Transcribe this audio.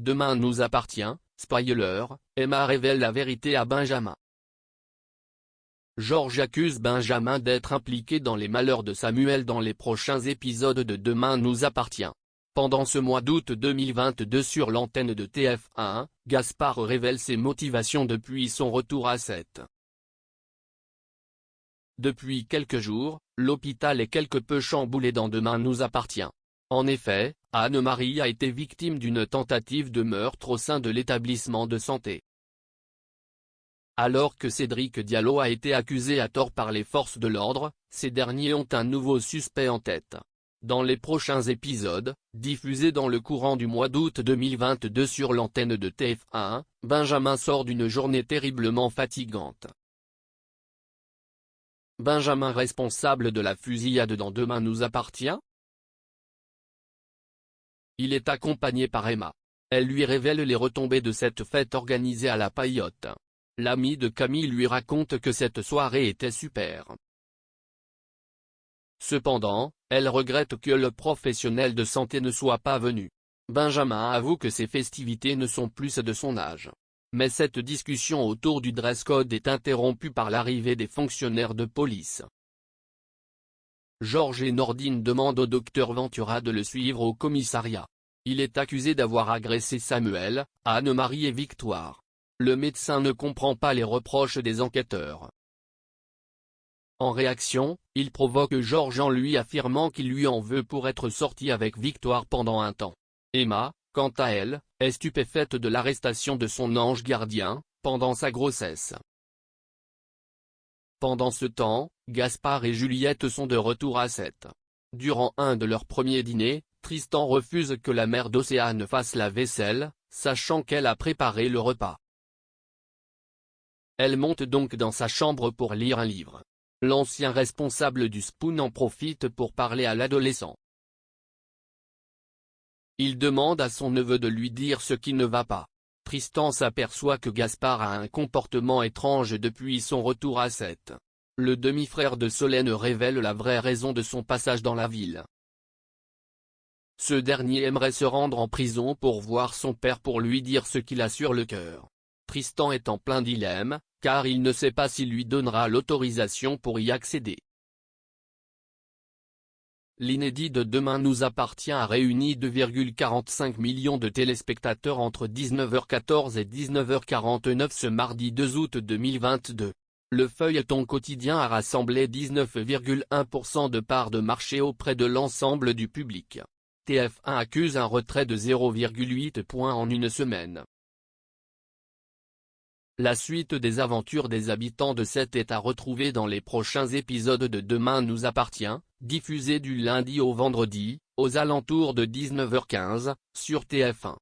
Demain nous appartient, spoiler, Emma révèle la vérité à Benjamin. George accuse Benjamin d'être impliqué dans les malheurs de Samuel dans les prochains épisodes de Demain nous appartient. Pendant ce mois d'août 2022 sur l'antenne de TF1, Gaspard révèle ses motivations depuis son retour à 7. Depuis quelques jours, l'hôpital est quelque peu chamboulé dans Demain nous appartient. En effet, Anne-Marie a été victime d'une tentative de meurtre au sein de l'établissement de santé. Alors que Cédric Diallo a été accusé à tort par les forces de l'ordre, ces derniers ont un nouveau suspect en tête. Dans les prochains épisodes, diffusés dans le courant du mois d'août 2022 sur l'antenne de TF1, Benjamin sort d'une journée terriblement fatigante. Benjamin responsable de la fusillade dans Demain nous appartient? Il est accompagné par Emma. Elle lui révèle les retombées de cette fête organisée à la Paillote. L'ami de Camille lui raconte que cette soirée était super. Cependant, elle regrette que le professionnel de santé ne soit pas venu. Benjamin avoue que ces festivités ne sont plus de son âge. Mais cette discussion autour du dress code est interrompue par l'arrivée des fonctionnaires de police. Georges et Nordine demandent au docteur Ventura de le suivre au commissariat. Il est accusé d'avoir agressé Samuel, Anne-Marie et Victoire. Le médecin ne comprend pas les reproches des enquêteurs. En réaction, il provoque Georges en lui affirmant qu'il lui en veut pour être sorti avec Victoire pendant un temps. Emma, quant à elle, est stupéfaite de l'arrestation de son ange gardien, pendant sa grossesse. Pendant ce temps, Gaspard et Juliette sont de retour à 7. Durant un de leurs premiers dîners, Tristan refuse que la mère d'Océane fasse la vaisselle, sachant qu'elle a préparé le repas. Elle monte donc dans sa chambre pour lire un livre. L'ancien responsable du Spoon en profite pour parler à l'adolescent. Il demande à son neveu de lui dire ce qui ne va pas. Tristan s'aperçoit que Gaspard a un comportement étrange depuis son retour à 7. Le demi-frère de Solène révèle la vraie raison de son passage dans la ville. Ce dernier aimerait se rendre en prison pour voir son père pour lui dire ce qu'il a sur le cœur. Tristan est en plein dilemme, car il ne sait pas s'il lui donnera l'autorisation pour y accéder. L'inédit de Demain nous appartient a réuni 2,45 millions de téléspectateurs entre 19h14 et 19h49 ce mardi 2 août 2022. Le feuilleton quotidien a rassemblé 19,1% de part de marché auprès de l'ensemble du public. TF1 accuse un retrait de 0,8 points en une semaine. La suite des aventures des habitants de 7 est à retrouver dans les prochains épisodes de Demain nous appartient, diffusés du lundi au vendredi, aux alentours de 19h15, sur TF1.